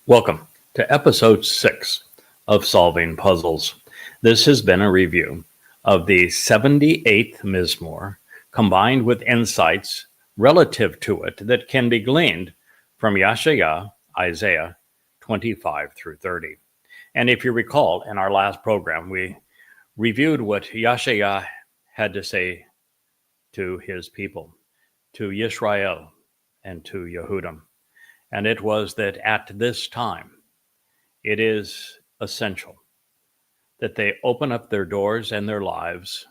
Welcome to episode 6 of Solving Puzzles. This has been a review of the 78th Mizmor, combined with insights relative to it that can be gleaned from Yeshayahu, Isaiah 25 through 30. And if you recall, in our last program, we reviewed what Yeshayahu had to say to his people, to Yisrael and to Yehudim. And it was that at this time, it is essential that they open up their doors and their lives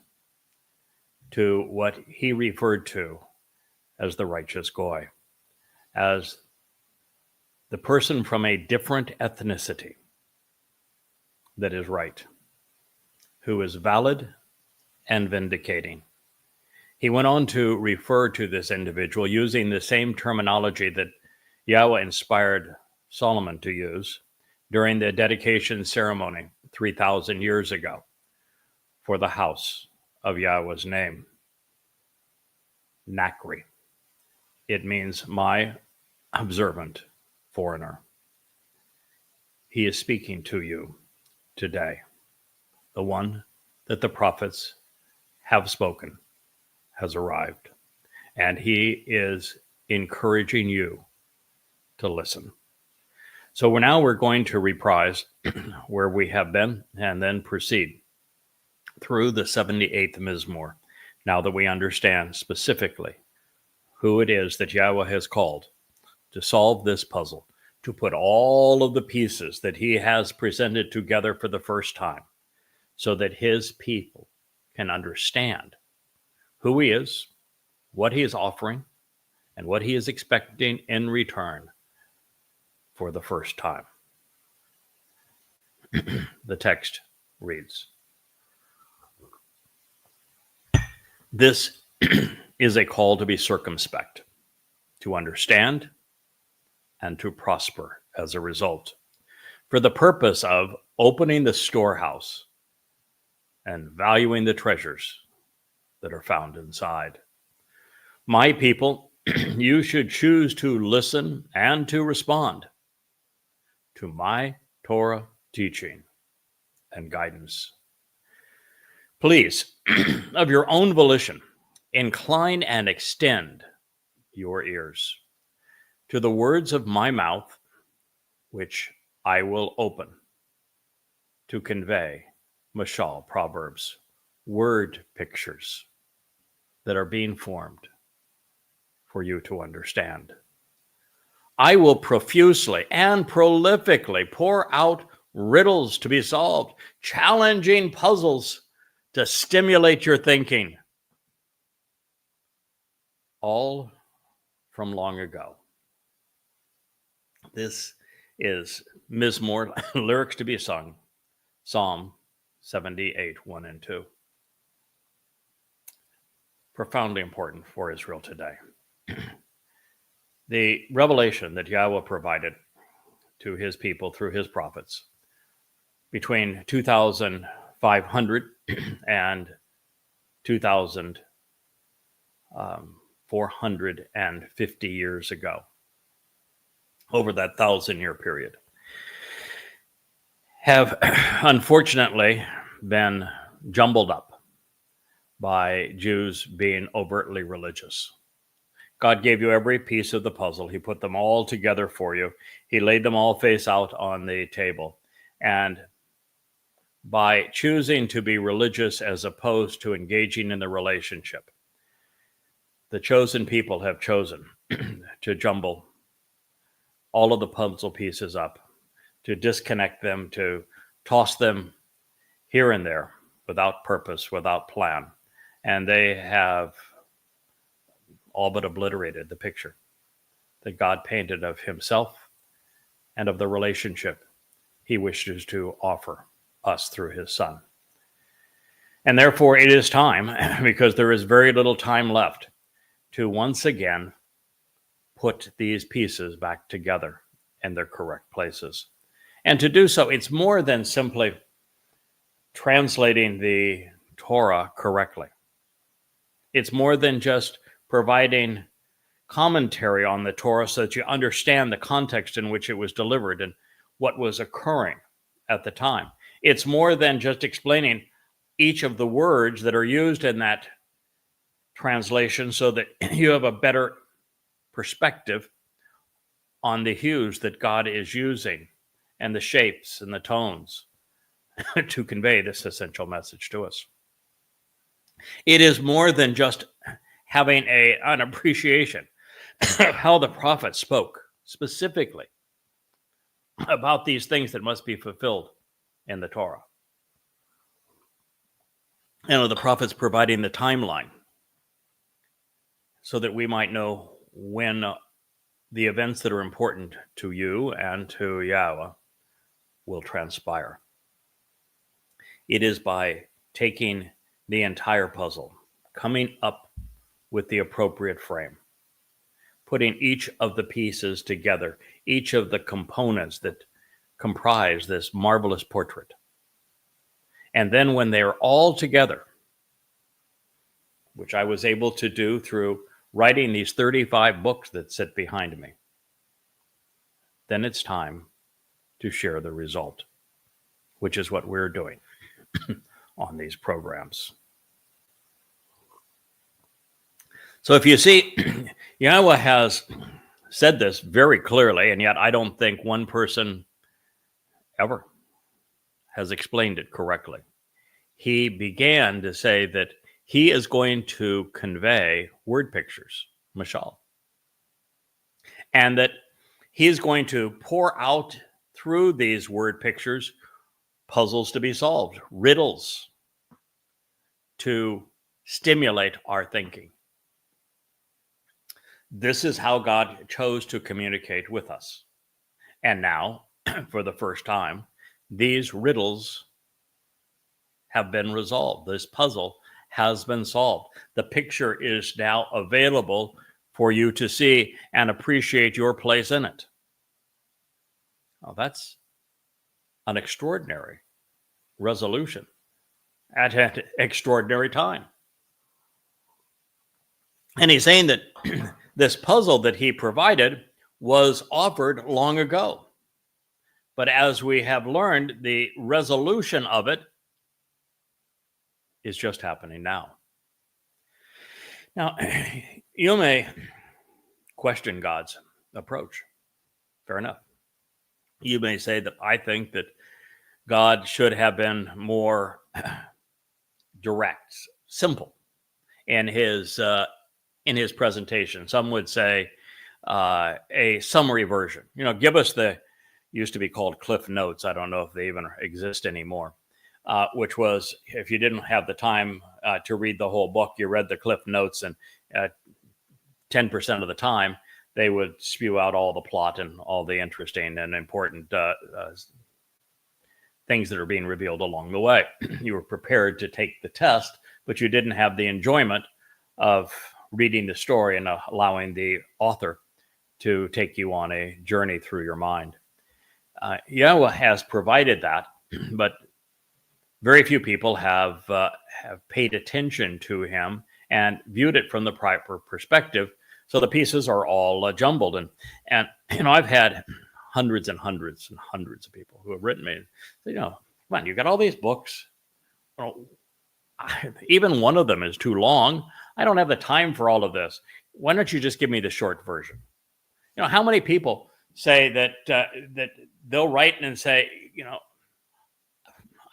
to what he referred to as the righteous Goy, as the person from a different ethnicity that is right, who is valid and vindicating. He went on to refer to this individual using the same terminology that Yahweh inspired Solomon to use during the dedication ceremony 3,000 years ago for the house of Yahweh's name. Nakri. It means my observant foreigner. He is speaking to you today. The one that the prophets have spoken has arrived, and he is encouraging you to listen. So we're going to reprise where we have been and then proceed through the 78th Mizmor, now that we understand specifically who it is that Yahweh has called to solve this puzzle, to put all of the pieces that he has presented together for the first time so that his people can understand who he is, what he is offering, and what he is expecting in return for the first time. The text reads, "This is a call to be circumspect, to understand, and to prosper as a result, for the purpose of opening the storehouse and valuing the treasures that are found inside. My people, you should choose to listen and to respond to my Torah teaching and guidance. Please, of your own volition, incline and extend your ears to the words of my mouth, which I will open to convey mashal, proverbs, word pictures that are being formed for you to understand. I will profusely and prolifically pour out riddles to be solved, challenging puzzles to stimulate your thinking, all from long ago." This is Mizmor, lyrics to be sung, Psalm 78, 1 and 2. Profoundly important for Israel today. The revelation that Yahweh provided to his people through his prophets between 2,500 and 2,450 years ago, over that 1,000-year period, have unfortunately been jumbled up by Jews being overtly religious. God gave you every piece of the puzzle. He put them all together for you. He laid them all face out on the table. And by choosing to be religious as opposed to engaging in the relationship, the chosen people have chosen to jumble all of the puzzle pieces up, to disconnect them, to toss them here and there without purpose, without plan. And they have all but obliterated the picture that God painted of himself and of the relationship he wishes to offer us through his Son. And therefore it is time, because there is very little time left, to once again put these pieces back together in their correct places. And to do so, it's more than simply translating the Torah correctly. It's more than just providing commentary on the Torah so that you understand the context in which it was delivered and what was occurring at the time. It's more than just explaining each of the words that are used in that translation so that you have a better perspective on the hues that God is using and the shapes and the tones to convey this essential message to us. It is more than just having an appreciation of how the prophet spoke specifically about these things that must be fulfilled in the Torah. The prophet's providing the timeline so that we might know when the events that are important to you and to Yahweh will transpire. It is by taking the entire puzzle, coming up with the appropriate frame, putting each of the pieces together, each of the components that comprise this marvelous portrait. And then when they're all together, which I was able to do through writing these 35 books that sit behind me, then it's time to share the result, which is what we're doing on these programs. So if you see, Yahweh has said this very clearly, and yet I don't think one person ever has explained it correctly. He began to say that he is going to convey word pictures, mashal, and that he is going to pour out through these word pictures puzzles to be solved, riddles to stimulate our thinking. This is how God chose to communicate with us. And now, for the first time, these riddles have been resolved. This puzzle has been solved. The picture is now available for you to see and appreciate your place in it. Well, that's an extraordinary resolution at an extraordinary time. And he's saying that this puzzle that he provided was offered long ago. But as we have learned, the resolution of it is just happening now. Now, you may question God's approach. Fair enough. You may say that I think that God should have been more direct, simple in his presentation. Some would say a summary version. Give us used to be called Cliff Notes. I don't know if they even exist anymore. Which was, if you didn't have the time to read the whole book, you read the Cliff Notes, and 10% of the time they would spew out all the plot and all the interesting and important things that are being revealed along the way. You were prepared to take the test, but you didn't have the enjoyment of reading the story and allowing the author to take you on a journey through your mind. Yahweh has provided that, but very few people have paid attention to him and viewed it from the proper perspective. So the pieces are all jumbled. And I've had hundreds and hundreds and hundreds of people who have written me and say, come on, you got all these books. Even one of them is too long. I don't have the time for all of this. Why don't you just give me the short version? How many people say that they'll write and say,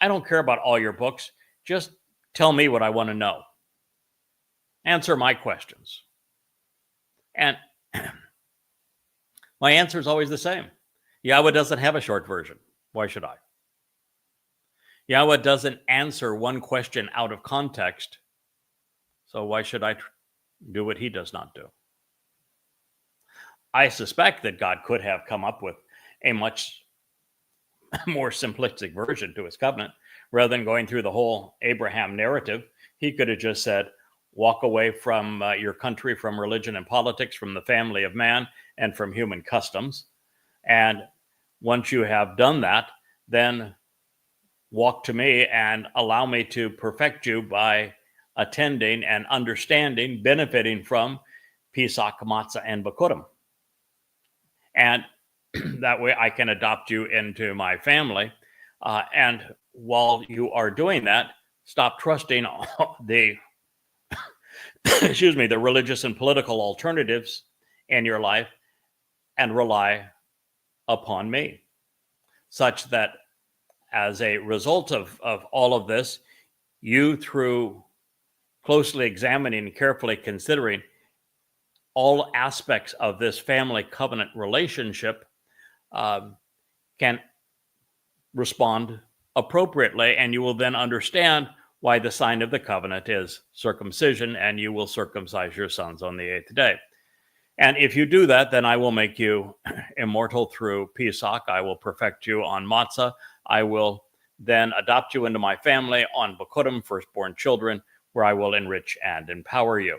I don't care about all your books. Just tell me what I want to know. Answer my questions. And my answer is always the same. Yahweh doesn't have a short version. Why should I? Yahweh doesn't answer one question out of context. So why should I do what he does not do? I suspect that God could have come up with a much more simplistic version to his covenant. Rather than going through the whole Abraham narrative, he could have just said, walk away from your country, from religion and politics, from the family of man, and from human customs. And once you have done that, then walk to me and allow me to perfect you by attending and understanding, benefiting from Pesach, Matzah, and Bikurim. And That way I can adopt you into my family. And while you are doing that, stop trusting the, excuse me, the religious and political alternatives in your life and rely upon me, such that as a result of all of this, you, through closely examining and carefully considering all aspects of this family covenant relationship, can respond appropriately, and you will then understand why the sign of the covenant is circumcision, and you will circumcise your sons on the 8th day. And if you do that, then I will make you immortal through Pesach. I will perfect you on Matzah. I will then adopt you into my family on Bikurim, firstborn children, where I will enrich and empower you.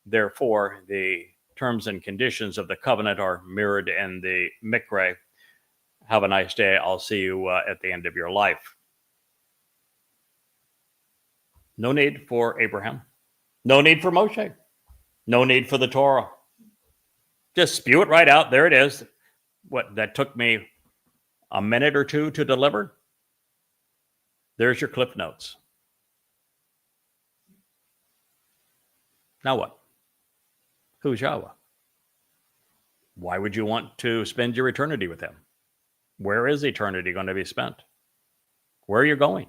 Therefore, the terms and conditions of the covenant are mirrored in the Mikra. Have a nice day. I'll see you at the end of your life. No need for Abraham. No need for Moshe. No need for the Torah. Just spew it right out. There it is. What, that took me a minute or two to deliver? There's your Cliff Notes. Now what? Who's Yahweh? Why would you want to spend your eternity with him? Where is eternity going to be spent? Where are you going?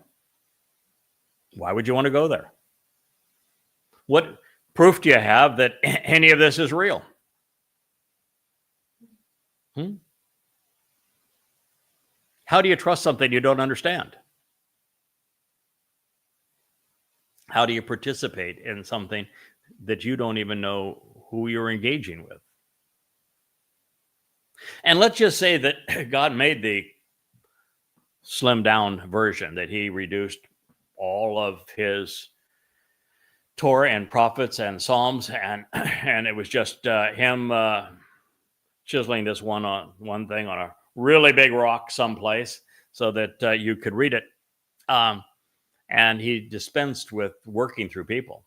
Why would you want to go there? What proof do you have that any of this is real? How do you trust something you don't understand? How do you participate in something that you don't even know who you're engaging with? And let's just say that God made the slimmed down version, that he reduced all of his Torah and prophets and Psalms, and it was just him chiseling this one thing on a really big rock someplace so that you could read it. And he dispensed with working through people.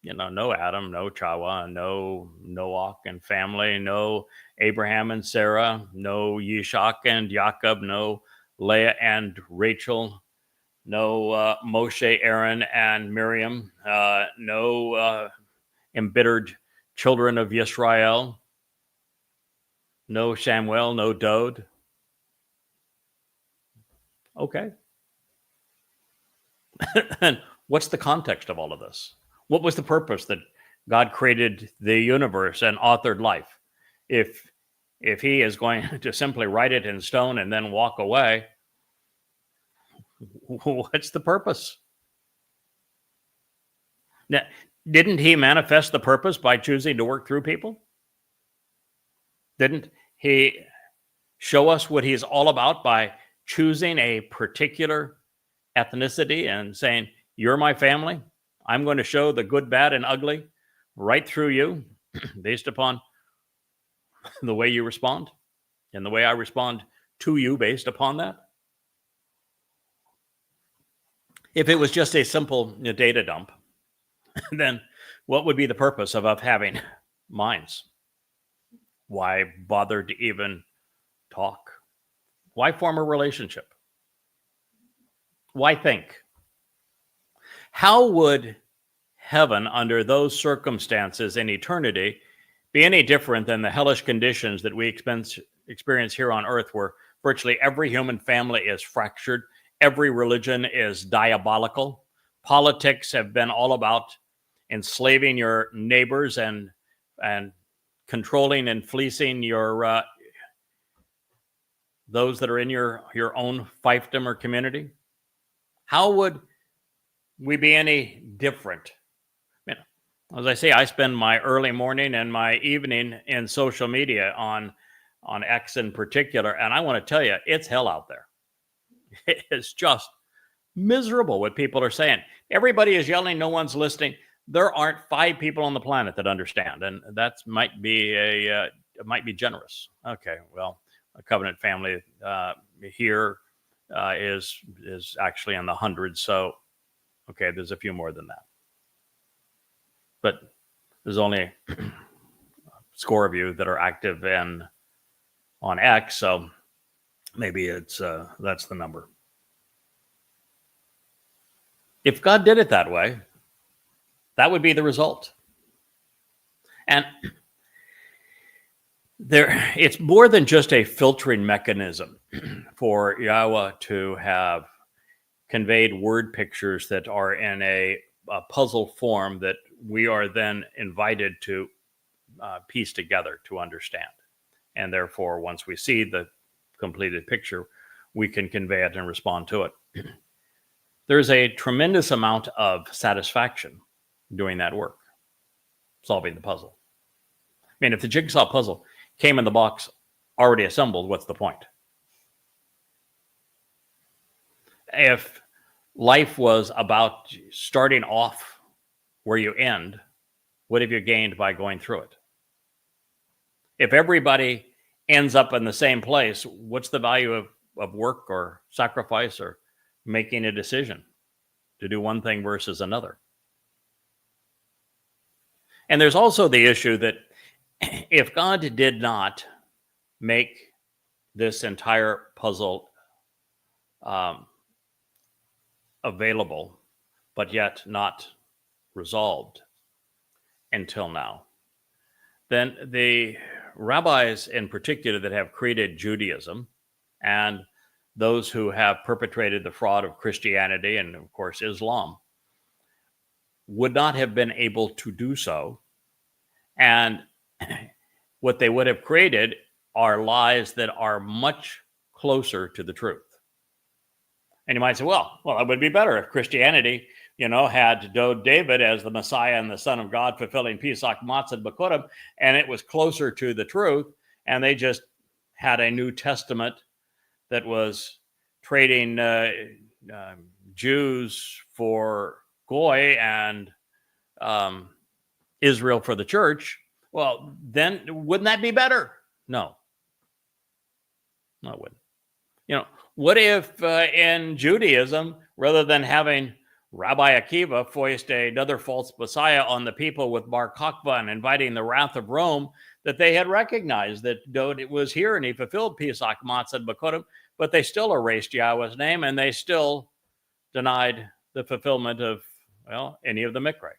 You know, no Adam, no Towrah, no Noah and family, no Abraham and Sarah, no Yishak and Jacob, no Leah and Rachel, no Moshe, Aaron, and Miriam, no embittered children of Yisrael, no Samuel, no Dode. Okay. And what's the context of all of this? What was the purpose that God created the universe and authored life? If he is going to simply write it in stone and then walk away, what's the purpose? Now, didn't he manifest the purpose by choosing to work through people? Didn't he show us what he's all about by choosing a particular ethnicity and saying, you're my family? I'm going to show the good, bad, and ugly right through you based upon the way you respond and the way I respond to you based upon that. If it was just a simple data dump, then what would be the purpose of having minds? Why bother to even talk? Why form a relationship? Why think? How would heaven, under those circumstances in eternity, be any different than the hellish conditions that we experience here on earth, where virtually every human family is fractured, every religion is diabolical, politics have been all about enslaving your neighbors and controlling and fleecing your those that are in your own fiefdom or community? How would we be any different? You know, as I say, I spend my early morning and my evening in social media on X in particular, and I want to tell you, it's hell out there. It's just miserable what people are saying. Everybody is yelling, no one's listening. There aren't 5 people on the planet that understand, and that might be generous. Okay, well, a covenant family here is actually in the hundreds, so okay, there's a few more than that. But there's only a score of you that are active in on X, so maybe it's that's the number. If God did it that way, that would be the result. And it's more than just a filtering mechanism for Yahowah to have conveyed word pictures that are in a puzzle form that we are then invited to piece together to understand. And therefore, once we see the completed picture, we can convey it and respond to it. There's a tremendous amount of satisfaction doing that work, solving the puzzle. I mean, if the jigsaw puzzle came in the box already assembled, what's the point? If life was about starting off where you end, what have you gained by going through it? If everybody ends up in the same place, what's the value of work or sacrifice or making a decision to do one thing versus another? And there's also the issue that if God did not make this entire puzzle available, but yet not resolved until now, then the rabbis in particular that have created Judaism and those who have perpetrated the fraud of Christianity and, of course, Islam would not have been able to do so. And what they would have created are lies that are much closer to the truth. And you might say, well, it would be better if Christianity, had David as the Messiah and the Son of God fulfilling Pesach Matzah B'Kurim, and it was closer to the truth, and they just had a New Testament that was trading Jews for Goy and Israel for the church. Well, then wouldn't that be better? No, it wouldn't. What if in Judaism, rather than having Rabbi Akiva foist another false Messiah on the people with Bar Kokhba and inviting the wrath of Rome, that they had recognized that it was here and he fulfilled Pesach Matzah B'Kurim, but they still erased Yahweh's name and they still denied the fulfillment of, any of the Mikra.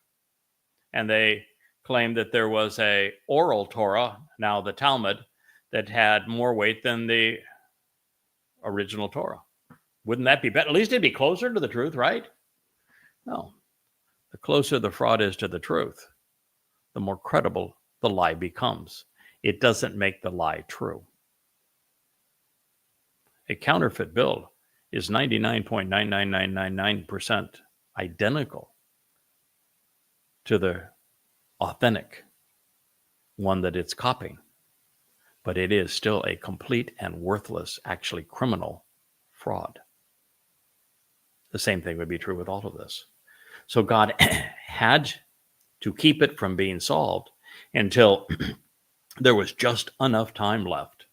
And they claimed that there was a oral Torah, now the Talmud, that had more weight than the original Torah. Wouldn't that be better? At least it'd be closer to the truth, right? No. The closer the fraud is to the truth, the more credible the lie becomes. It doesn't make the lie true. A counterfeit bill is 99.99999% identical to the authentic one that it's copying, but it is still a complete and worthless, actually criminal fraud. The same thing would be true with all of this. So God had to keep it from being solved until there was just enough time left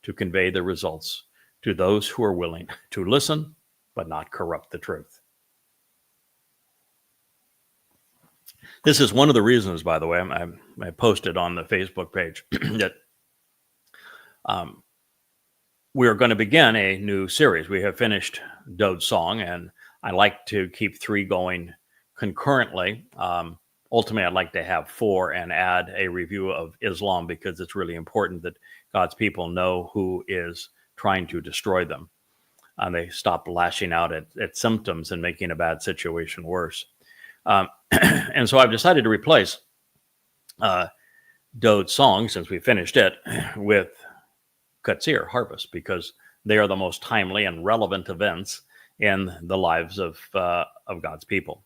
to convey the results to those who are willing to listen but not corrupt the truth. This is one of the reasons, by the way, I posted on the Facebook page that we are going to begin a new series. We have finished Dode's Song, and I like to keep 3 going concurrently. Ultimately, I'd like to have 4 and add a review of Islam because it's really important that God's people know who is trying to destroy them. And they stop lashing out at symptoms and making a bad situation worse. And so I've decided to replace Dode's Song, since we finished it, with Katsir Harvest, because they are the most timely and relevant events in the lives of God's people.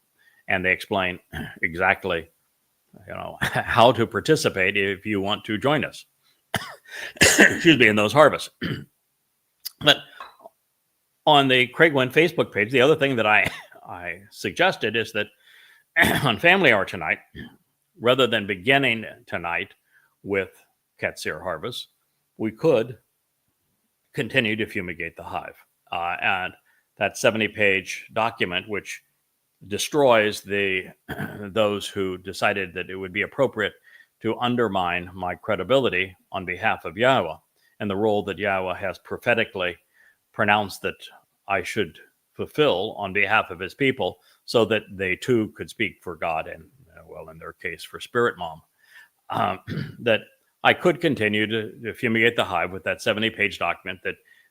And they explain exactly, how to participate if you want to join us. Excuse me, in those harvests. But on the Craig Winn Facebook page, the other thing that I suggested is that on Family Hour tonight, rather than beginning tonight with Katsir Harvest, we could continue to fumigate the hive. And that 70-page document, which destroys those who decided that it would be appropriate to undermine my credibility on behalf of Yahowah, and the role that Yahweh has prophetically pronounced that I should fulfill on behalf of his people, so that they too could speak for God and, well, in their case, for Spirit Mom. That I could continue to fumigate the hive with that 70-page document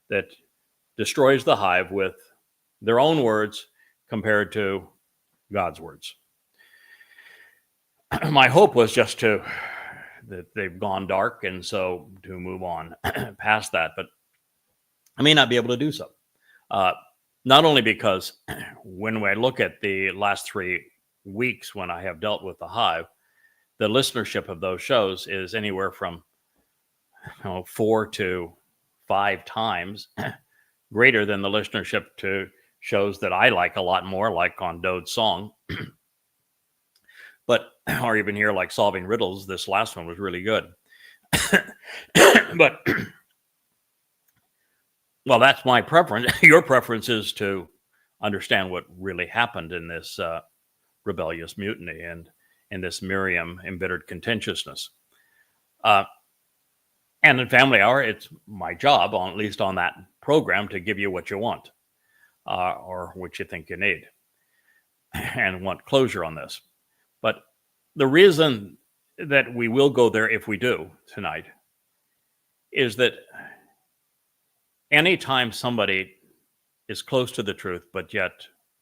that destroys the hive with their own words compared to God's words. My hope was just that they've gone dark, and so to move on past that, but I may not be able to do so. Not only because when I look at the last 3 weeks when I have dealt with the hive, the listenership of those shows is anywhere from 4 to 5 times greater than the listenership to shows that I like a lot more, like on Dode's Song. But, or even here, like Solving Riddles, this last one was really good. But, well, that's my preference. Your preference is to understand what really happened in this rebellious mutiny and in this Miriam embittered contentiousness. And in Family Hour, it's my job, at least on that program, to give you what you want or what you think you need and want closure on this. But the reason that we will go there, if we do tonight, is that anytime somebody is close to the truth but yet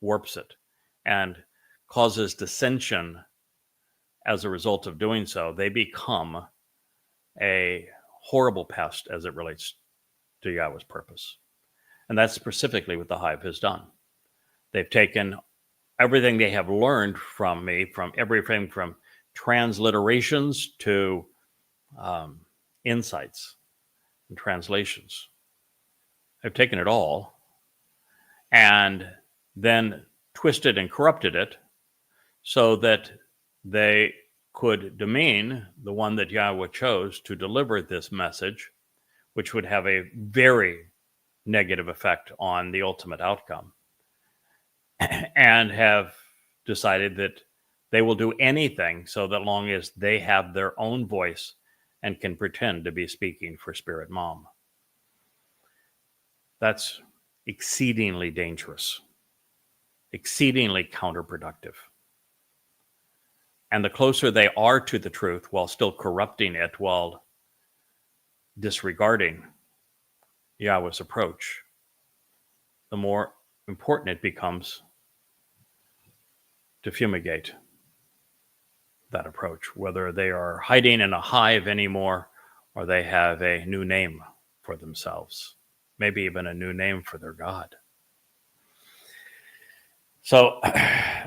warps it and causes dissension as a result of doing so, they become a horrible pest as it relates to Yahweh's purpose. And that's specifically what the hive has done. They've taken everything they have learned from me, from everything from transliterations to insights and translations. They've taken it all and then twisted and corrupted it so that they could demean the one that Yahweh chose to deliver this message, which would have a very negative effect on the ultimate outcome, and have decided that they will do anything so that long as they have their own voice and can pretend to be speaking for Spirit Mom. That's exceedingly dangerous, exceedingly counterproductive. And the closer they are to the truth while still corrupting it, while disregarding Yahweh's approach, the more important it becomes to fumigate that approach, whether they are hiding in a hive anymore or they have a new name for themselves, maybe even a new name for their God. So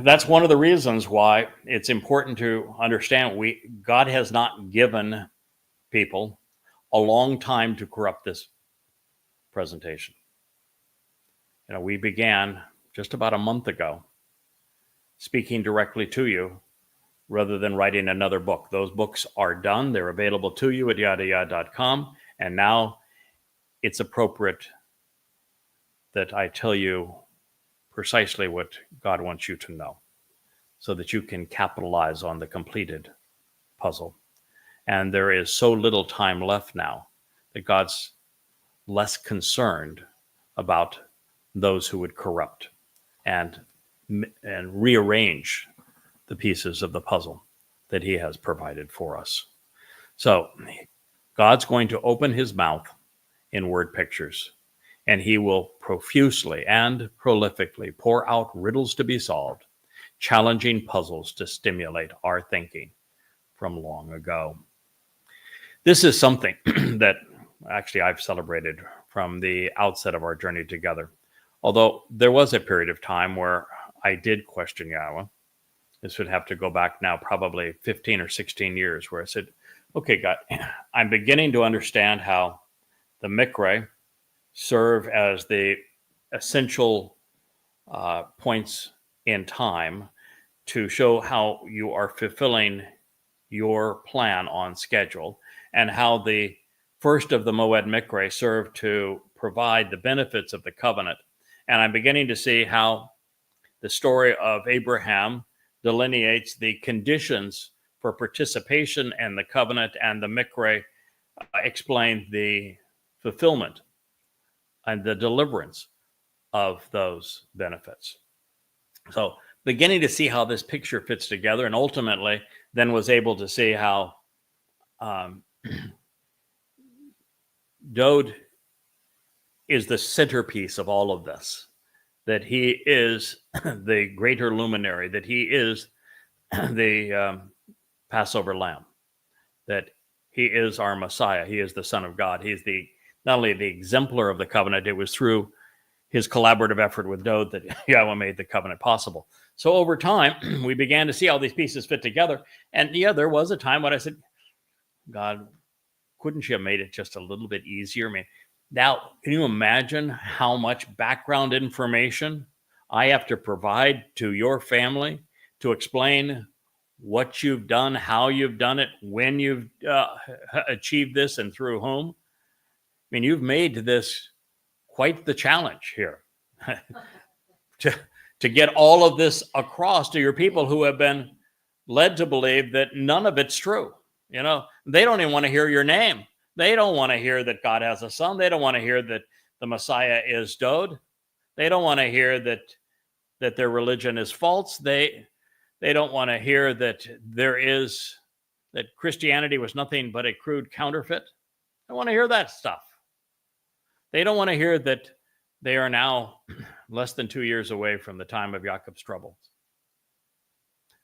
that's one of the reasons why it's important to understand God has not given people a long time to corrupt this presentation. We began just about a month ago speaking directly to you rather than writing another book. Those books are done. They're available to you at yadayah.com. And now it's appropriate that I tell you precisely what God wants you to know so that you can capitalize on the completed puzzle. And there is so little time left now that God's less concerned about those who would corrupt and rearrange the pieces of the puzzle that he has provided for us. So God's going to open his mouth in word pictures, and he will profusely and prolifically pour out riddles to be solved, challenging puzzles to stimulate our thinking from long ago. This is something that actually I've celebrated from the outset of our journey together. Although there was a period of time where I did question Yahweh. This would have to go back now probably 15 or 16 years, where I said, okay, God, I'm beginning to understand how the Mikra serve as the essential points in time to show how you are fulfilling your plan on schedule, and how the first of the Moed Mikra serve to provide the benefits of the covenant. And I'm beginning to see how the story of Abraham delineates the conditions for participation in the covenant, and the Mikra explain the fulfillment and the deliverance of those benefits. So beginning to see how this picture fits together, and ultimately then was able to see how Dode is the centerpiece of all of this, that he is the greater luminary, that he is the Passover lamb, that he is our Messiah, he is the Son of God, he is not only the exemplar of the covenant, it was through his collaborative effort with Dode that Yahweh made the covenant possible. So over time, we began to see all these pieces fit together. And yeah, there was a time when I said, God, couldn't you have made it just a little bit easier? I mean, now, can you imagine how much background information I have to provide to your family to explain what you've done, how you've done it, when you've achieved this, and through whom? I mean, you've made this quite the challenge here to get all of this across to your people who have been led to believe that none of it's true. You know, they don't even want to hear your name. They don't want to hear that God has a son. They don't want to hear that the Messiah is Dode. They don't want to hear that their religion is false. They don't want to hear that that Christianity was nothing but a crude counterfeit. They want to hear that stuff. They don't want to hear that they are now less than 2 years away from the time of Jacob's troubles.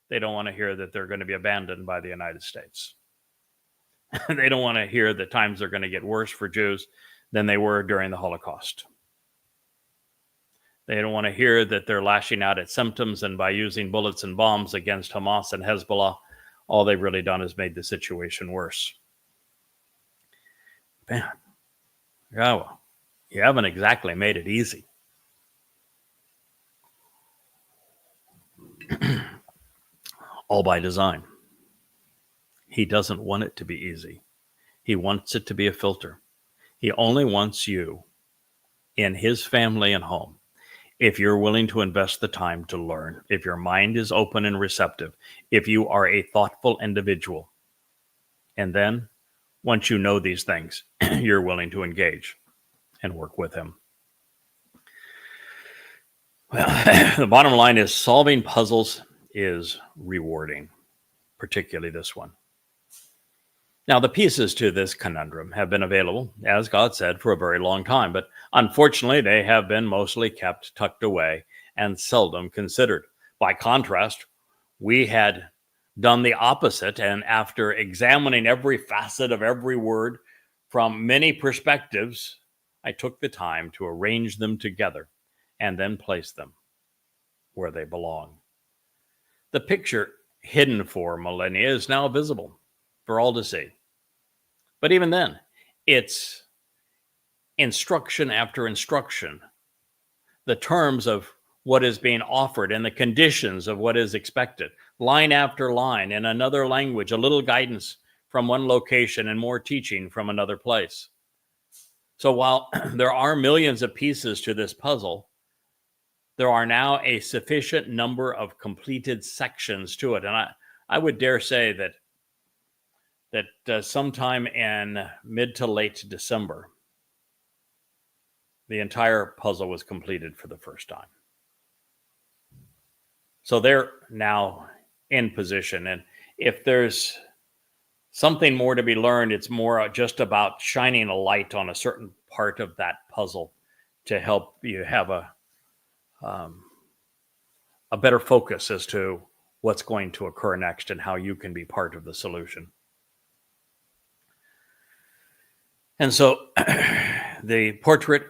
They don't want to hear that they're going to be abandoned by the United States. They don't want to hear that times are going to get worse for Jews than they were during the Holocaust. They don't want to hear that they're lashing out at symptoms, and by using bullets and bombs against Hamas and Hezbollah, all they've really done is made the situation worse. Man, Yahweh, you haven't exactly made it easy. All by design. He doesn't want it to be easy. He wants it to be a filter. He only wants you in his family and home if you're willing to invest the time to learn, if your mind is open and receptive, if you are a thoughtful individual. And then, once you know these things, you're willing to engage and work with him. Well, the bottom line is solving puzzles is rewarding, particularly this one. Now, the pieces to this conundrum have been available, as God said, for a very long time, but unfortunately, they have been mostly kept tucked away and seldom considered. By contrast, we had done the opposite, and after examining every facet of every word from many perspectives, I took the time to arrange them together and then place them where they belong. The picture hidden for millennia is now visible for all to see. But even then, it's instruction after instruction, the terms of what is being offered and the conditions of what is expected, line after line in another language, a little guidance from one location and more teaching from another place. So while there are millions of pieces to this puzzle, there are now a sufficient number of completed sections to it. And I would dare say that sometime in mid to late December, the entire puzzle was completed for the first time. So they're now in position. And if there's something more to be learned, it's more just about shining a light on a certain part of that puzzle to help you have a better focus as to what's going to occur next and how you can be part of the solution. And so the portrait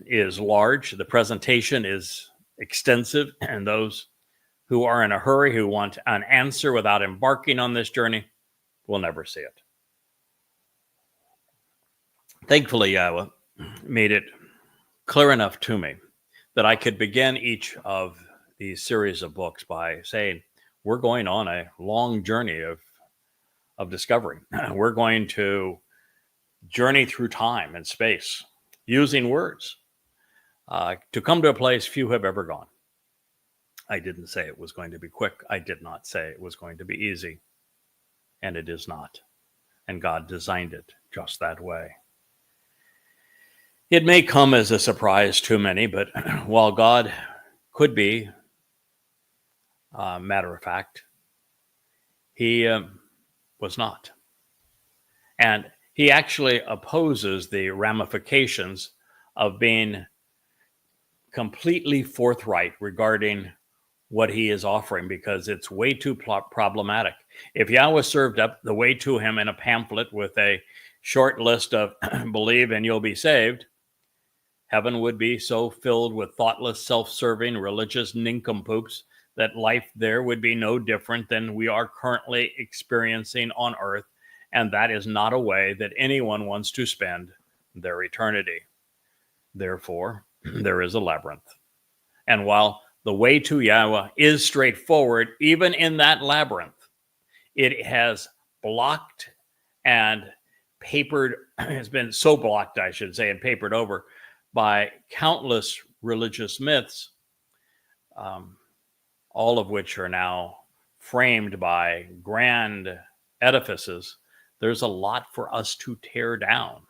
is large, the presentation is extensive, and those who are in a hurry, who want an answer without embarking on this journey, will never see it. Thankfully, Yahweh made it clear enough to me that I could begin each of these series of books by saying, we're going on a long journey of discovery. We're going to journey through time and space using words to come to a place few have ever gone. I didn't say it was going to be quick. I did not say it was going to be easy. And it is not. And God designed it just that way. It may come as a surprise to many, but while God could be matter of fact, he was not. And he actually opposes the ramifications of being completely forthright regarding what he is offering, because it's way too problematic. If Yahweh served up the way to him in a pamphlet with a short list of believe and you'll be saved, heaven would be so filled with thoughtless, self-serving, religious nincompoops that life there would be no different than we are currently experiencing on earth. And that is not a way that anyone wants to spend their eternity. Therefore, there is a labyrinth. And while the way to Yahweh is straightforward, even in that labyrinth, it has blocked and papered, has been so blocked, I should say, and papered over by countless religious myths, all of which are now framed by grand edifices. There's a lot for us to tear down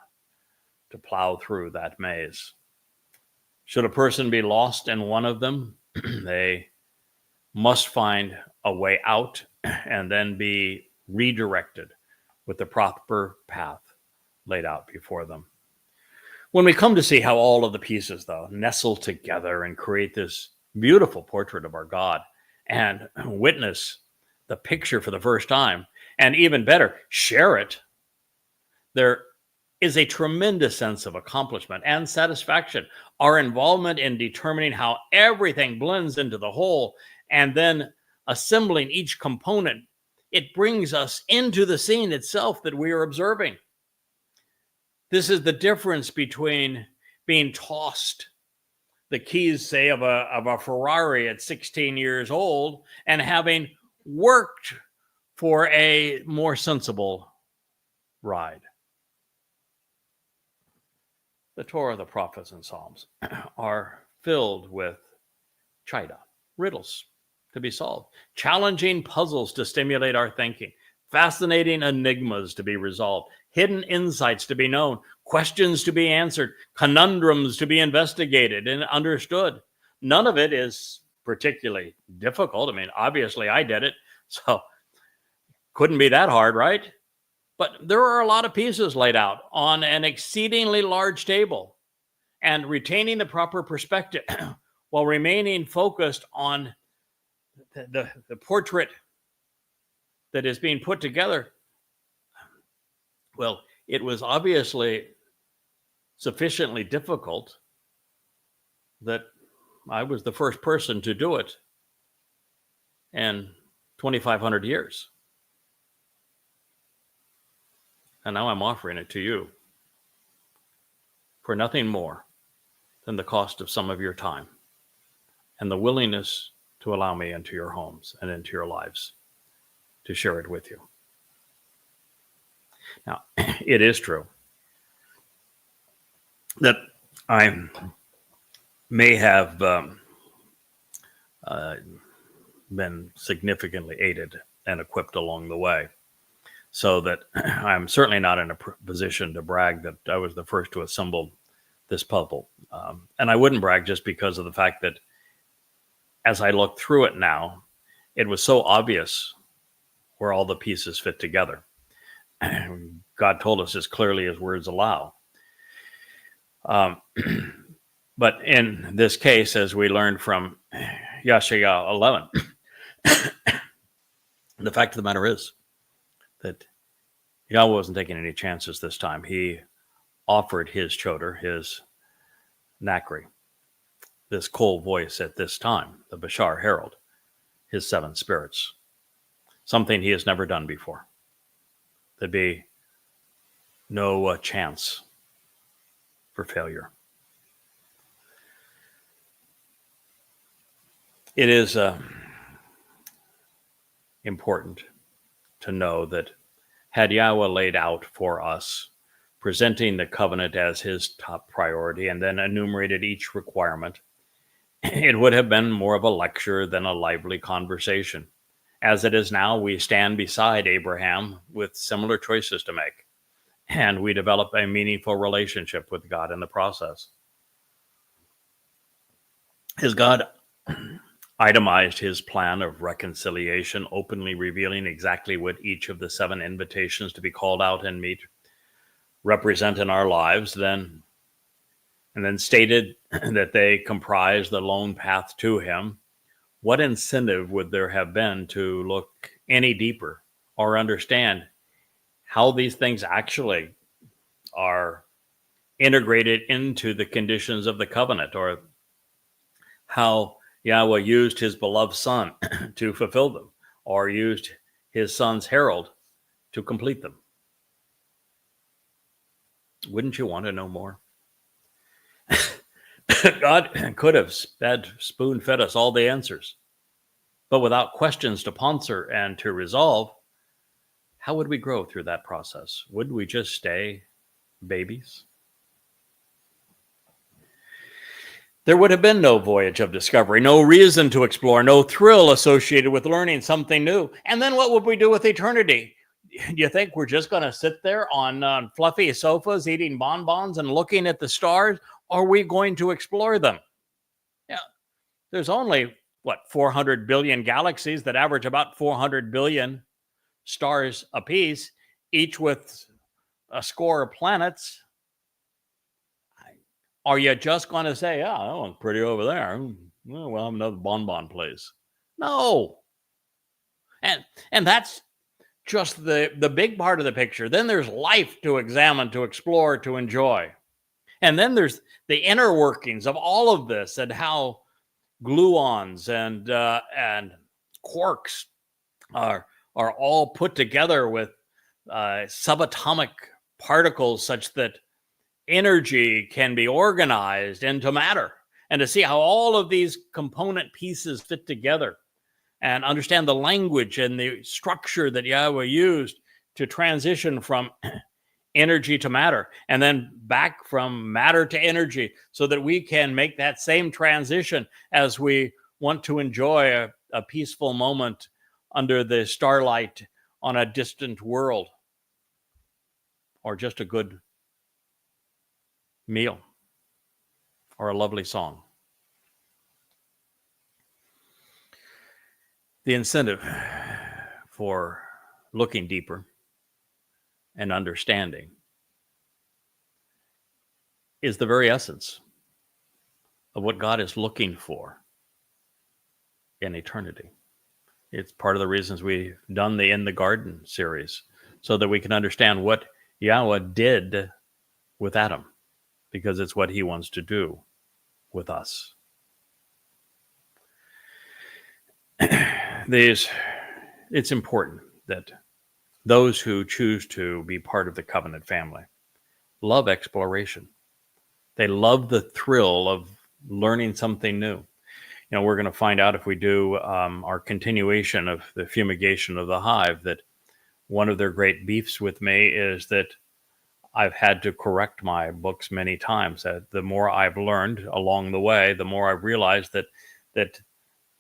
to plow through that maze. Should a person be lost in one of them, they must find a way out and then be redirected with the proper path laid out before them. When we come to see how all of the pieces, though, nestle together and create this beautiful portrait of our God and witness the picture for the first time, and even better, share it, there is a tremendous sense of accomplishment and satisfaction. Our involvement in determining how everything blends into the whole and then assembling each component, it brings us into the scene itself that we are observing. This is the difference between being tossed the keys, say, of a Ferrari at 16 years old and having worked for a more sensible ride. The Torah, the prophets, and Psalms are filled with chida, riddles to be solved, challenging puzzles to stimulate our thinking, fascinating enigmas to be resolved, hidden insights to be known, questions to be answered, conundrums to be investigated and understood. None of it is particularly difficult. I mean, obviously I did it, so couldn't be that hard, right? But there are a lot of pieces laid out on an exceedingly large table, and retaining the proper perspective while remaining focused on the portrait that is being put together. Well, it was obviously sufficiently difficult that I was the first person to do it in 2,500 years. And now I'm offering it to you for nothing more than the cost of some of your time and the willingness to allow me into your homes and into your lives to share it with you. Now, it is true that I may have been significantly aided and equipped along the way, so that I'm certainly not in a position to brag that I was the first to assemble this puzzle. And I wouldn't brag just because of the fact that as I look through it now, it was so obvious where all the pieces fit together. God told us as clearly as words allow. But in this case, as we learned from Yeshayahu 11, the fact of the matter is that Yahweh wasn't taking any chances this time. He offered his choder, his Nakri, this cold voice at this time, the Bashar Herald, his seven spirits, something he has never done before. There'd be no chance for failure. It is important to know that had Yahweh laid out for us, presenting the covenant as his top priority and then enumerated each requirement, it would have been more of a lecture than a lively conversation. As it is now, we stand beside Abraham with similar choices to make. and we develop a meaningful relationship with God in the process. As God itemized his plan of reconciliation, openly revealing exactly what each of the 7 invitations to be called out and meet represent in our lives, and then stated that they comprise the lone path to him, what incentive would there have been to look any deeper or understand how these things actually are integrated into the conditions of the covenant, or how Yahweh used his beloved son to fulfill them, or used his son's herald to complete them? Wouldn't you want to know more? God could have spoon-fed us all the answers, but without questions to ponder and to resolve, how would we grow through that process? Wouldn't we just stay babies? There would have been no voyage of discovery, no reason to explore, no thrill associated with learning something new. And then what would we do with eternity? Do you think we're just going to sit there on fluffy sofas eating bonbons and looking at the stars? Or are we going to explore them? Yeah, there's only, 400 billion galaxies that average about 400 billion stars apiece, each with a score of planets. Are you just going to say, "Yeah, that one's pretty over there. Well, we'll have another bonbon place"? No. And that's just the big part of the picture. Then there's life to examine, to explore, to enjoy. And then there's the inner workings of all of this, and how gluons and quarks are all put together with subatomic particles, such that energy can be organized into matter, and to see how all of these component pieces fit together, and understand the language and the structure that Yahweh used to transition from energy to matter, and then back from matter to energy, so that we can make that same transition as we want to enjoy a peaceful moment under the starlight on a distant world, or just a good meal, or a lovely song. The incentive for looking deeper and understanding is the very essence of what God is looking for in eternity. It's part of the reasons we've done the In the Garden series, so that we can understand what Yahweh did with Adam, because it's what he wants to do with us. It's important that those who choose to be part of the covenant family love exploration. They love the thrill of learning something new. We're going to find out, if we do our continuation of the fumigation of the hive, that one of their great beefs with me is that I've had to correct my books many times. The more I've learned along the way, the more I've realized that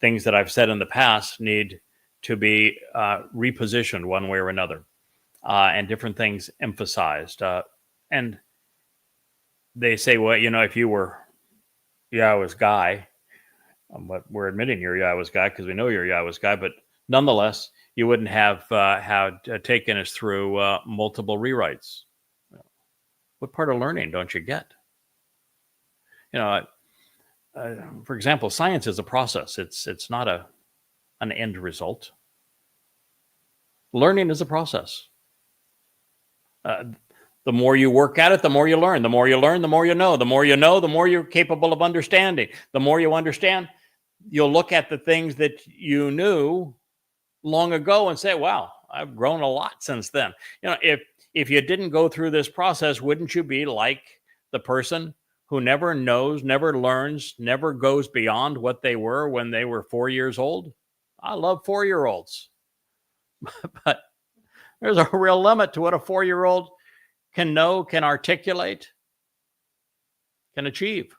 things that I've said in the past need to be repositioned one way or another, and different things emphasized. And they say, well, if you were Yahweh's guy, but we're admitting you're Yahweh's guy because we know you're Yahweh's guy, but nonetheless, you wouldn't have taken us through multiple rewrites. What part of learning don't you get? For example, science is a process. It's not an end result. Learning is a process. The more you work at it, the more you learn. The more you learn, the more you know. The more you know, the more you're capable of understanding. The more you understand, you'll look at the things that you knew long ago and say, wow, I've grown a lot since then. If you didn't go through this process, wouldn't you be like the person who never knows, never learns, never goes beyond what they were when they were 4 years old? I love 4-year-olds. But there's a real limit to what a 4-year-old can know, can articulate, can achieve.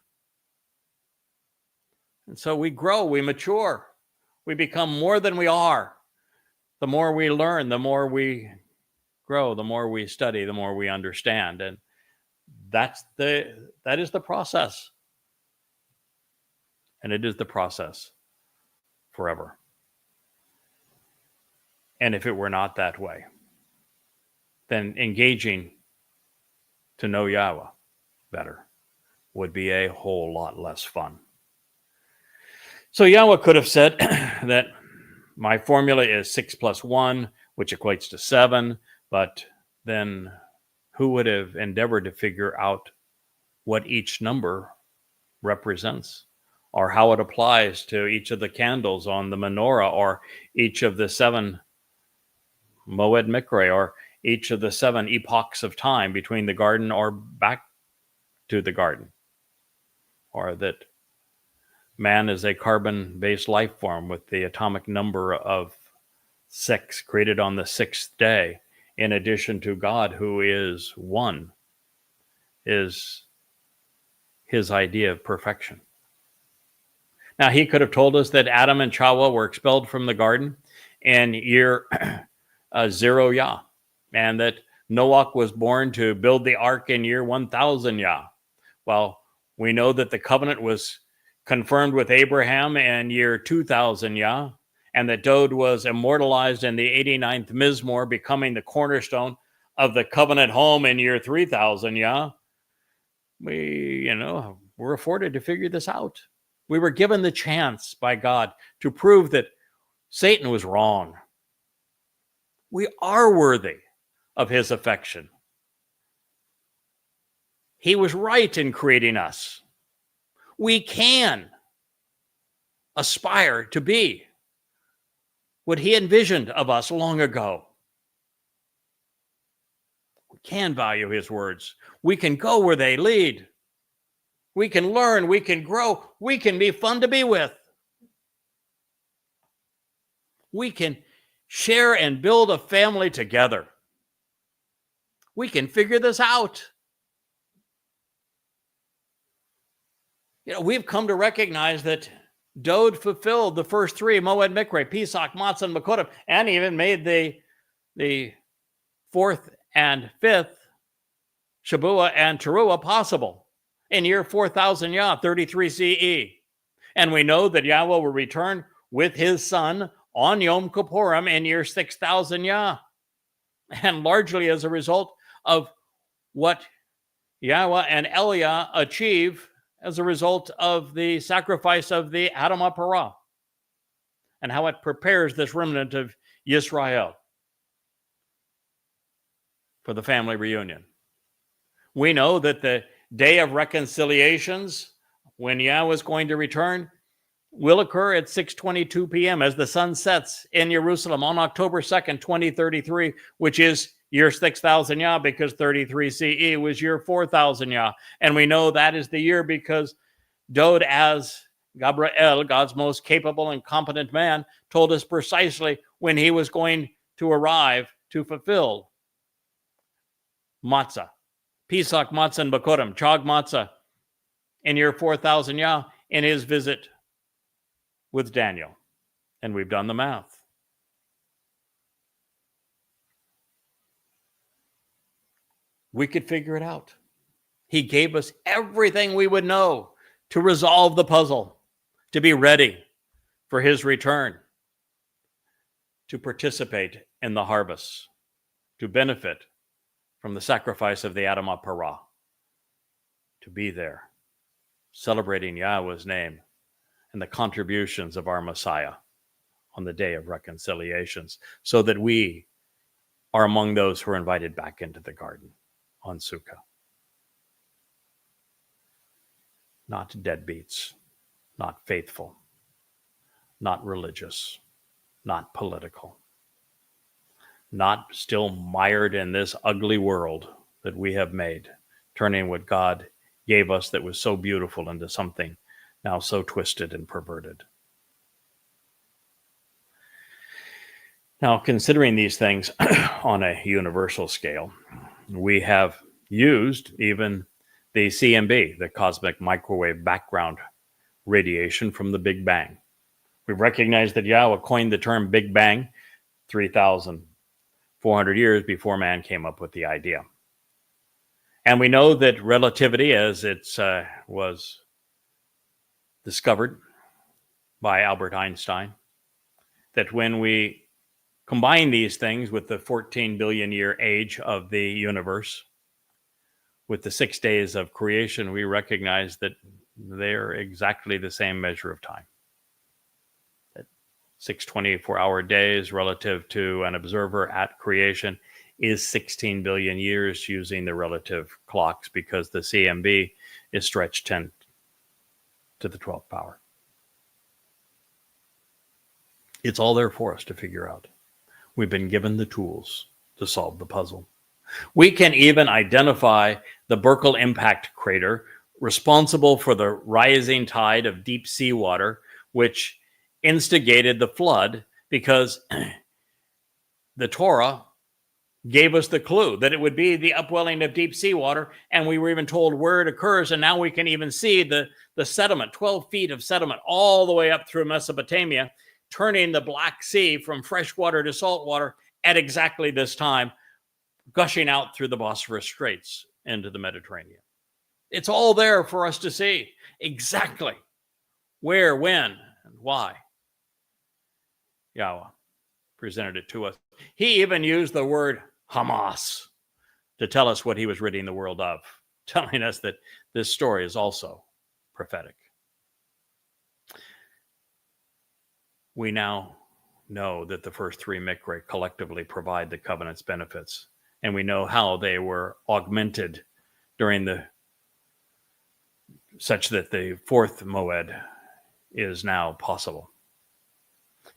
And so we grow, we mature, we become more than we are. The more we learn, the more we grow, the more we study, the more we understand. And that is the process. And it is the process forever. And if it were not that way, then engaging to know Yahweh better would be a whole lot less fun. So Yahweh could have said that my formula is 6 plus 1, which equates to 7, but then who would have endeavored to figure out what each number represents, or how it applies to each of the candles on the menorah, or each of the 7 Moed Mikre, or each of the 7 epochs of time between the garden or back to the garden, or that man is a carbon-based life form with the atomic number of 6 created on the 6th day, in addition to God, who is one, is his idea of perfection. Now, he could have told us that Adam and Chawah were expelled from the garden in year 0 Yah, and that Noach was born to build the ark in year 1000 Yah. Well, we know that the covenant was confirmed with Abraham in year 2000 Yah, and that Dode was immortalized in the 89th Mizmor, becoming the cornerstone of the covenant home in year 3000 Yah. We, were afforded to figure this out. We were given the chance by God to prove that Satan was wrong. We are worthy of his affection. He was right in creating us. We can aspire to be what he envisioned of us long ago. We can value his words. We can go where they lead. We can learn. We can grow. We can be fun to be with. We can share and build a family together. We can figure this out. We've come to recognize that Dode fulfilled the first 3, Moed Mikre, Pesach, Matzah, and Makotim, and even made the 4th and 5th, Shabua and Teruah, possible in year 4000 Yah, 33 CE. And we know that Yahweh will return with his son on Yom Kippurim in year 6000 Yah, and largely as a result of what Yahweh and Eliah achieve as a result of the sacrifice of the Adamah Parah, and how it prepares this remnant of Yisrael for the family reunion. We know that the day of reconciliations, when Yahweh is going to return, will occur at 6:22 p.m. as the sun sets in Jerusalem on October 2nd, 2033, which is year 6000 Yah, because 33 CE was year 4000 Yah. And we know that is the year because Dode, as Gabriel, God's most capable and competent man, told us precisely when he was going to arrive to fulfill Matzah, Pesach, Matzah, and Bakorim, Chag Matzah, in year 4000 Yah, in his visit with Daniel. And we've done the math. We could figure it out. He gave us everything we would know to resolve the puzzle, to be ready for his return, to participate in the harvest, to benefit from the sacrifice of the Adamah Parah, to be there, celebrating Yahweh's name and the contributions of our Messiah on the day of reconciliations, so that we are among those who are invited back into the garden on Sukkah. Not deadbeats, not faithful, not religious, not political, not still mired in this ugly world that we have made, turning what God gave us that was so beautiful into something now so twisted and perverted. Now, considering these things on a universal scale, we have used even the CMB, the cosmic microwave background radiation from the Big Bang. We recognize that Yahweh coined the term Big Bang 3,000 400 years before man came up with the idea. And we know that relativity, as it was discovered by Albert Einstein, that when we combine these things with the 14 billion year age of the universe, with the 6 days of creation, we recognize that they're exactly the same measure of time. That 6 24-hour days relative to an observer at creation is 16 billion years using the relative clocks, because the CMB is stretched 10 to the 12th power. It's all there for us to figure out. We've been given the tools to solve the puzzle. We can even identify the Berkel impact crater responsible for the rising tide of deep seawater, which instigated the flood, because the Torah gave us the clue that it would be the upwelling of deep seawater, and we were even told where it occurs, and now we can even see the sediment, 12 feet of sediment all the way up through Mesopotamia, turning the Black Sea from freshwater to saltwater at exactly this time, gushing out through the Bosphorus Straits into the Mediterranean. It's all there for us to see exactly where, when, and why. Yahowah presented it to us. He even used the word Hamas to tell us what he was ridding the world of, telling us that this story is also prophetic. We now know that the first three Mikra collectively provide the covenant's benefits, and we know how they were augmented during such that the fourth Moed is now possible.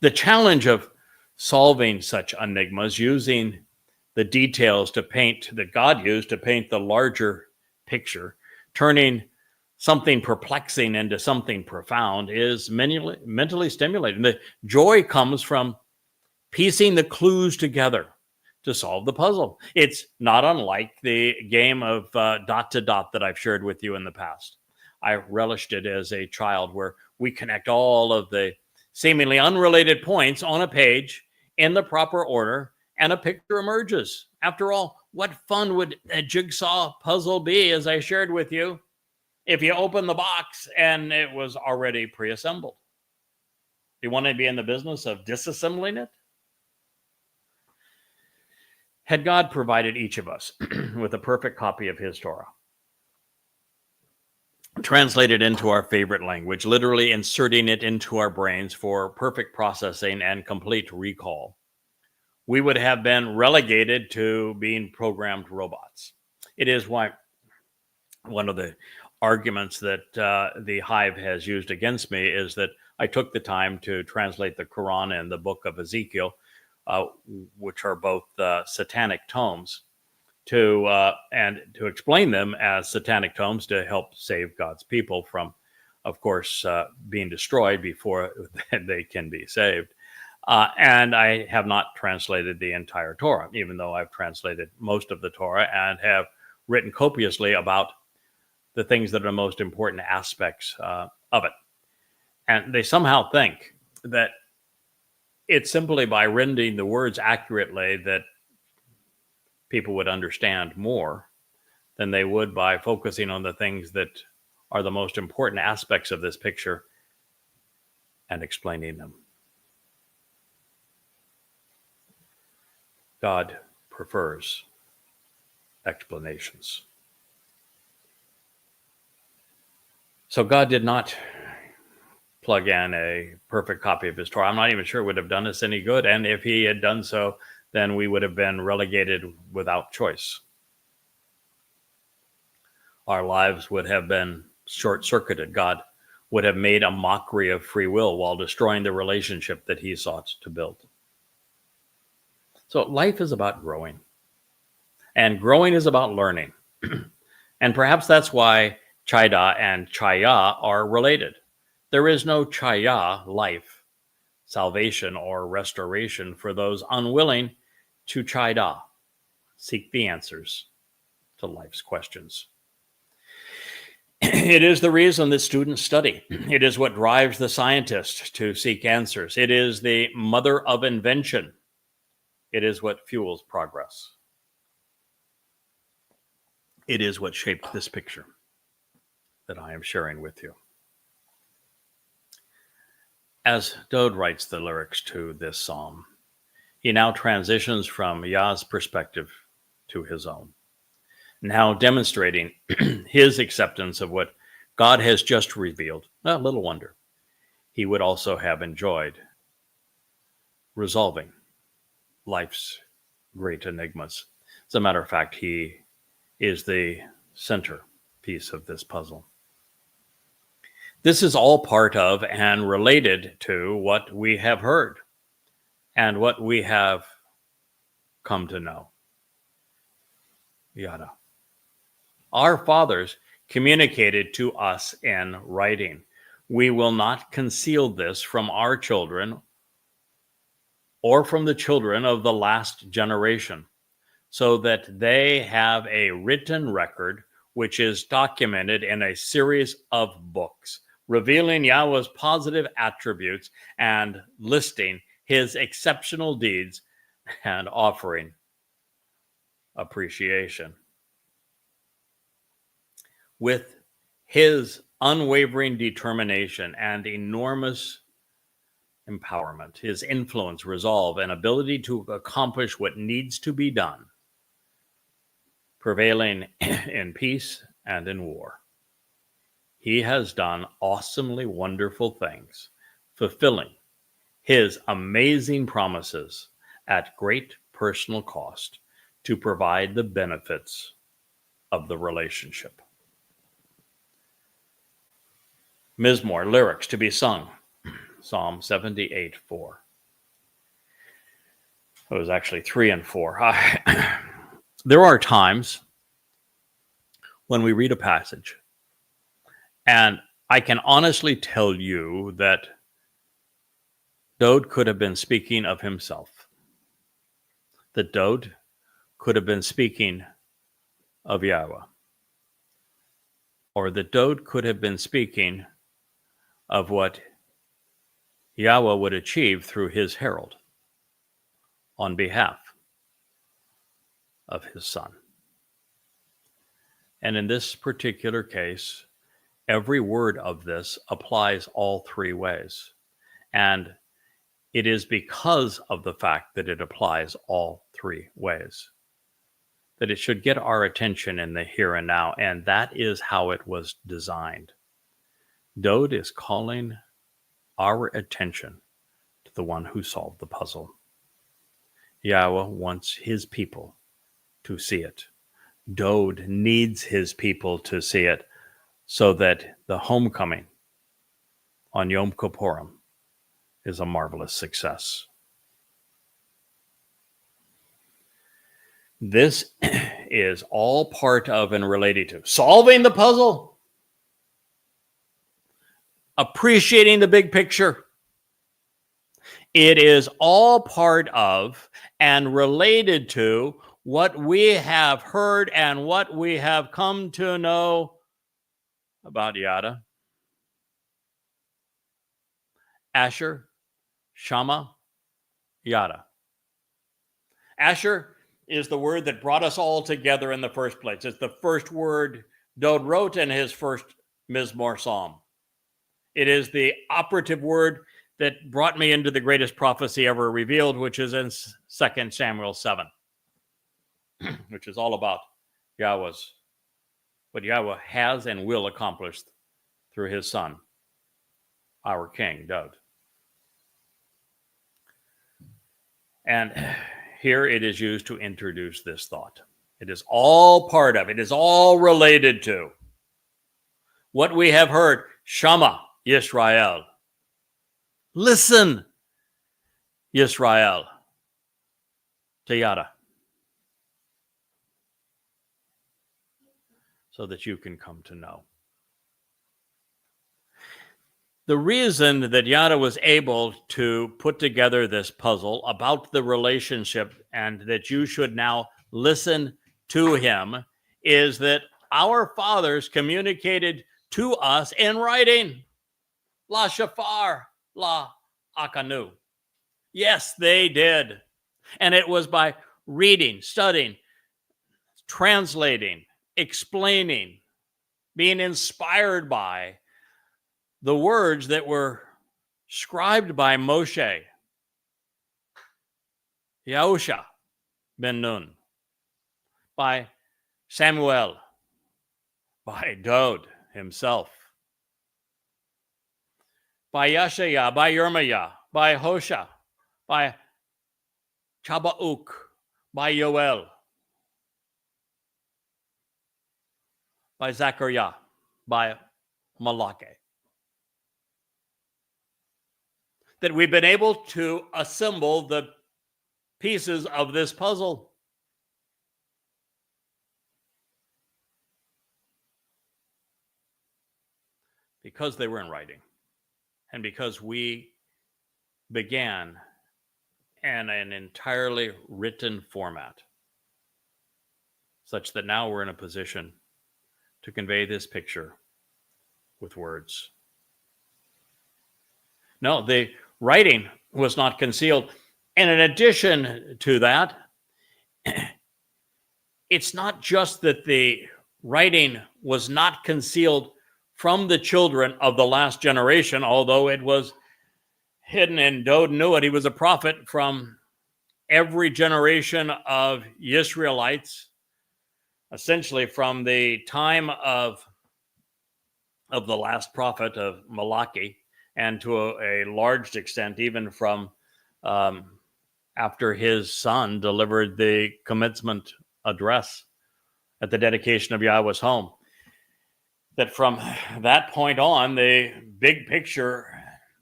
The challenge of solving such enigmas, using the details that God used to paint the larger picture, turning something perplexing into something profound, is mentally stimulating. The joy comes from piecing the clues together to solve the puzzle. It's not unlike the game of dot to dot that I've shared with you in the past. I relished it as a child, where we connect all of the seemingly unrelated points on a page in the proper order, and a picture emerges. After all, what fun would a jigsaw puzzle be, as I shared with you, if you open the box and it was already pre-assembled? You want to be in the business of disassembling it? Had God provided each of us with a perfect copy of his Torah, translated into our favorite language, literally inserting it into our brains for perfect processing and complete recall, we would have been relegated to being programmed robots. It is why one of the arguments that the Hive has used against me is that I took the time to translate the Quran and the book of Ezekiel, which are both satanic tomes, and to explain them as satanic tomes to help save God's people from, of course, being destroyed before they can be saved. And I have not translated the entire Torah, even though I've translated most of the Torah and have written copiously about the things that are the most important aspects of it. And they somehow think that it's simply by rendering the words accurately that people would understand more than they would by focusing on the things that are the most important aspects of this picture and explaining them. God prefers explanations. So God did not plug in a perfect copy of his Torah. I'm not even sure it would have done us any good. And if he had done so, then we would have been relegated without choice. Our lives would have been short-circuited. God would have made a mockery of free will while destroying the relationship that he sought to build. So life is about growing. And growing is about learning. And perhaps that's why Chida and Chaya are related. There is no Chaya, life, salvation, or restoration for those unwilling to Chida, seek the answers to life's questions. It is the reason that students study. It is what drives the scientist to seek answers. It is the mother of invention. It is what fuels progress. It is what shaped this picture that I am sharing with you. As Dode writes the lyrics to this psalm, he now transitions from Yah's perspective to his own, now demonstrating his acceptance of what God has just revealed. Little wonder he would also have enjoyed resolving life's great enigmas. As a matter of fact, he is the centerpiece of this puzzle. This is all part of and related to what we have heard and what we have come to know. Yada. Our fathers communicated to us in writing. We will not conceal this from our children or from the children of the last generation, so that they have a written record which is documented in a series of books, revealing Yahweh's positive attributes and listing his exceptional deeds and offering appreciation. With his unwavering determination and enormous empowerment, his influence, resolve, and ability to accomplish what needs to be done, prevailing in peace and in war, he has done awesomely wonderful things, fulfilling his amazing promises at great personal cost to provide the benefits of the relationship. Mizmor, lyrics to be sung, Psalm 78:4. It was actually 3 and 4. There are times when we read a passage, and I can honestly tell you that Dode could have been speaking of himself, that Dode could have been speaking of Yahweh, or that Dode could have been speaking of what Yahweh would achieve through his herald on behalf of his son. And in this particular case, every word of this applies all three ways. And it is because of the fact that it applies all three ways that it should get our attention in the here and now. And that is how it was designed. Dode is calling our attention to the one who solved the puzzle. Yahweh wants his people to see it. Dode needs his people to see it so that the homecoming on Yom Kippurim is a marvelous success. This is all part of and related to solving the puzzle, appreciating the big picture. It is all part of and related to what we have heard and what we have come to know about Yada, Asher, Shama, Yada. Asher is the word that brought us all together in the first place. It's the first word Dode wrote in his first Mizmor psalm. It is the operative word that brought me into the greatest prophecy ever revealed, which is in 2 Samuel 7, which is all about what Yahweh has and will accomplish through his son, our king, Dode. And here it is used to introduce this thought. It is all part of, it is all related to what we have heard. Shama, Yisrael. Listen, Yisrael, to Yada, so that you can come to know. The reason that Yada was able to put together this puzzle about the relationship and that you should now listen to him is that our fathers communicated to us in writing. La Shafar, La Akanu. Yes, they did. And it was by reading, studying, translating, explaining, being inspired by the words that were scribed by Moshe, Yahusha ben Nun, by Samuel, by Dod himself, by Yashaya, by Yirmiyah, by Hosha, by Chabauk, by Yoel, by Zechariah, by Malachi. That we've been able to assemble the pieces of this puzzle. Because they were in writing, and because we began in an entirely written format, such that now we're in a position to convey this picture with words. No, the writing was not concealed. And in addition to that, it's not just that the writing was not concealed from the children of the last generation, although it was hidden and Dod knew it. He was a prophet from every generation of Israelites, essentially from the time of the last prophet of Malachi, and to a large extent, even from after his son delivered the commencement address at the dedication of Yahweh's home. That from that point on, the big picture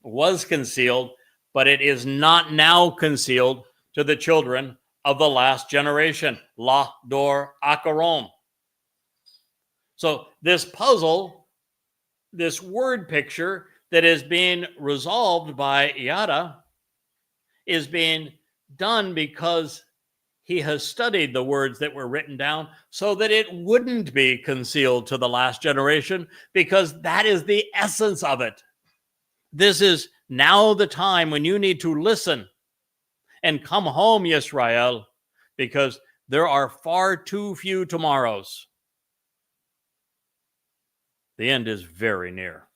was concealed, but it is not now concealed to the children of the last generation, La Dor Akaron. So this puzzle, this word picture that is being resolved by Yada, is being done because he has studied the words that were written down so that it wouldn't be concealed to the last generation, because that is the essence of it. This is now the time when you need to listen and come home, Yisrael, because there are far too few tomorrows. The end is very near.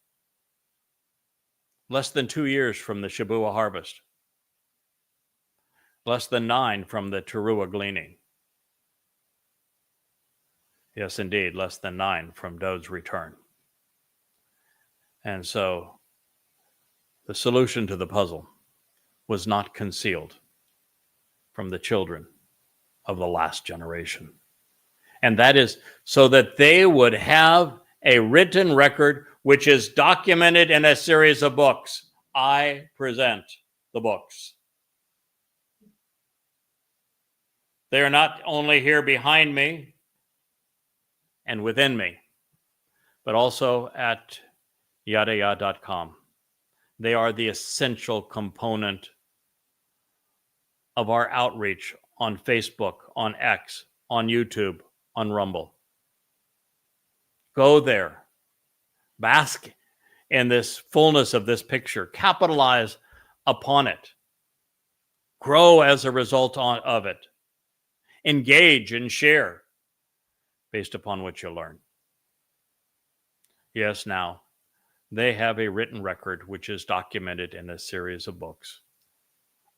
Less than 2 years from the Shabbat harvest. Less than 9 from the Towrah gleaning. Yes, indeed, less than 9 from Dod's return. And so the solution to the puzzle was not concealed from the children of the last generation. And that is so that they would have a written record which is documented in a series of books. I present the books. They are not only here behind me and within me, but also at YAHOWAH.com. They are the essential component of our outreach on Facebook, on X, on YouTube, on Rumble. Go there. Bask in this fullness of this picture. Capitalize upon it. Grow as a result of it. Engage and share based upon what you learn. Yes, now, they have a written record which is documented in a series of books,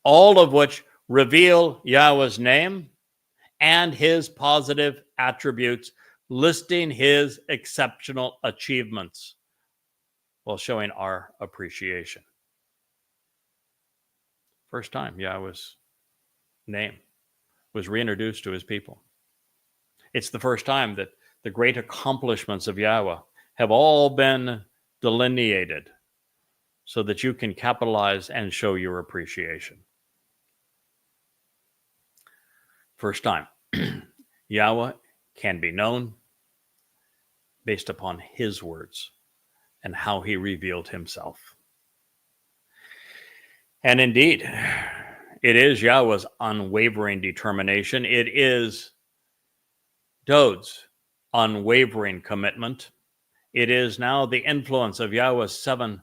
all of which reveal Yahweh's name and his positive attributes, listing his exceptional achievements while showing our appreciation. First time Yahweh's name was reintroduced to his people. It's the first time that the great accomplishments of Yahweh have all been delineated so that you can capitalize and show your appreciation. First time, Yahweh can be known based upon his words and how he revealed himself. And indeed, it is Yahweh's unwavering determination. It is Dod's unwavering commitment. It is now the influence of Yahweh's 7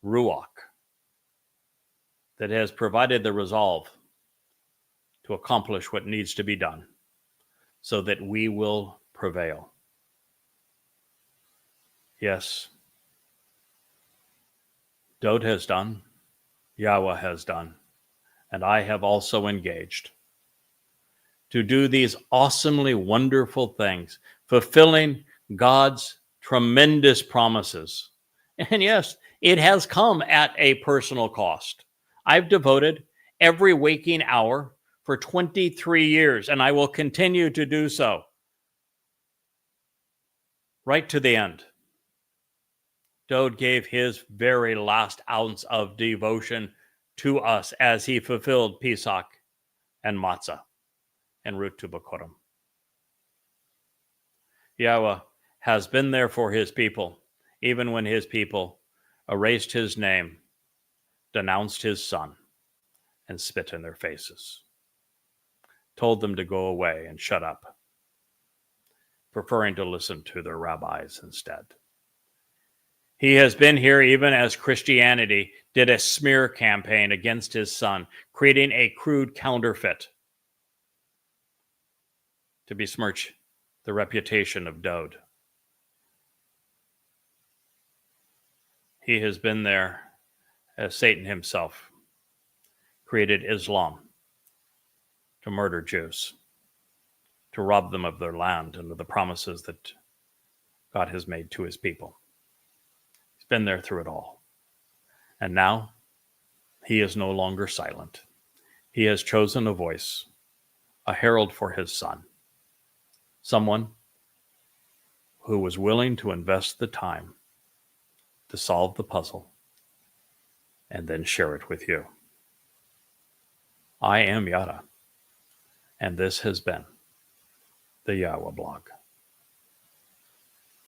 Ruach that has provided the resolve to accomplish what needs to be done so that we will prevail. Yes, Dode has done, Yahweh has done, and I have also engaged to do these awesomely wonderful things, fulfilling God's tremendous promises. And yes, it has come at a personal cost. I've devoted every waking hour for 23 years, and I will continue to do so right to the end. Dode gave his very last ounce of devotion to us as he fulfilled Pesach and Matzah en route to Bokorim. Yahweh has been there for his people, even when his people erased his name, denounced his son, and spit in their faces, told them to go away and shut up, preferring to listen to their rabbis instead. He has been here even as Christianity did a smear campaign against his son, creating a crude counterfeit to besmirch the reputation of Dode. He has been there as Satan himself created Islam to murder Jews, to rob them of their land and of the promises that God has made to his people. He's been there through it all. And now he is no longer silent. He has chosen a voice, a herald for his son, someone who was willing to invest the time to solve the puzzle and then share it with you. I am Yada, and this has been the YAHOWAH blog.